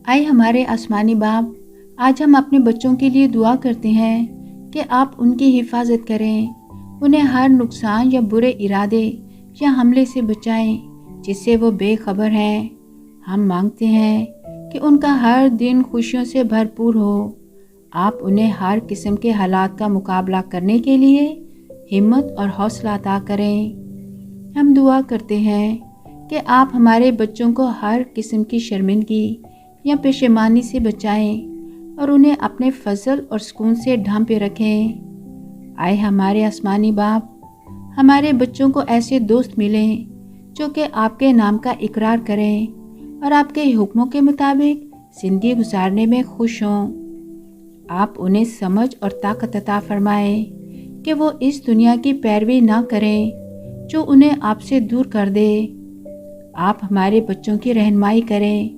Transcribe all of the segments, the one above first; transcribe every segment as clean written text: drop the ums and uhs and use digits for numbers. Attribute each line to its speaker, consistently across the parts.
Speaker 1: آئے ہمارے آسمانی باپ، آج ہم اپنے بچوں کے لیے دعا کرتے ہیں کہ آپ ان کی حفاظت کریں، انہیں ہر نقصان یا برے ارادے یا حملے سے بچائیں جس سے وہ بے خبر ہیں۔ ہم مانگتے ہیں کہ ان کا ہر دن خوشیوں سے بھرپور ہو۔ آپ انہیں ہر قسم کے حالات کا مقابلہ کرنے کے لیے ہمت اور حوصلہ عطا کریں۔ ہم دعا کرتے ہیں کہ آپ ہمارے بچوں کو ہر قسم کی شرمندگی یا پشیمانی سے بچائیں اور انہیں اپنے فضل اور سکون سے ڈھانپے رکھیں۔ آئے ہمارے آسمانی باپ، ہمارے بچوں کو ایسے دوست ملیں جو کہ آپ کے نام کا اقرار کریں اور آپ کے حکموں کے مطابق زندگی گزارنے میں خوش ہوں۔ آپ انہیں سمجھ اور طاقت عطا فرمائیں کہ وہ اس دنیا کی پیروی نہ کریں جو انہیں آپ سے دور کر دے۔ آپ ہمارے بچوں کی رہنمائی کریں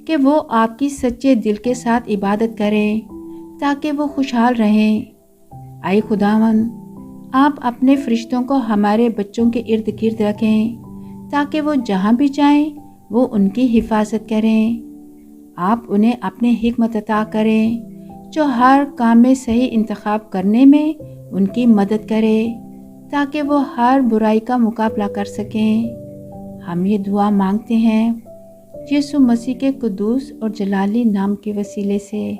Speaker 1: کہ وہ آپ کی سچے دل کے ساتھ عبادت کریں تاکہ وہ خوشحال رہیں۔ اے خداوند، آپ اپنے فرشتوں کو ہمارے بچوں کے ارد گرد رکھیں تاکہ وہ جہاں بھی جائیں وہ ان کی حفاظت کریں۔ آپ انہیں اپنے حکمت عطا کریں جو ہر کام میں صحیح انتخاب کرنے میں ان کی مدد کرے تاکہ وہ ہر برائی کا مقابلہ کر سکیں۔ ہم یہ دعا مانگتے ہیں یسوع مسیح کے قدوس اور جلالی نام کے وسیلے سے،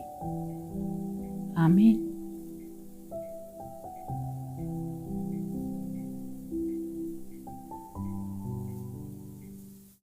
Speaker 1: آمین۔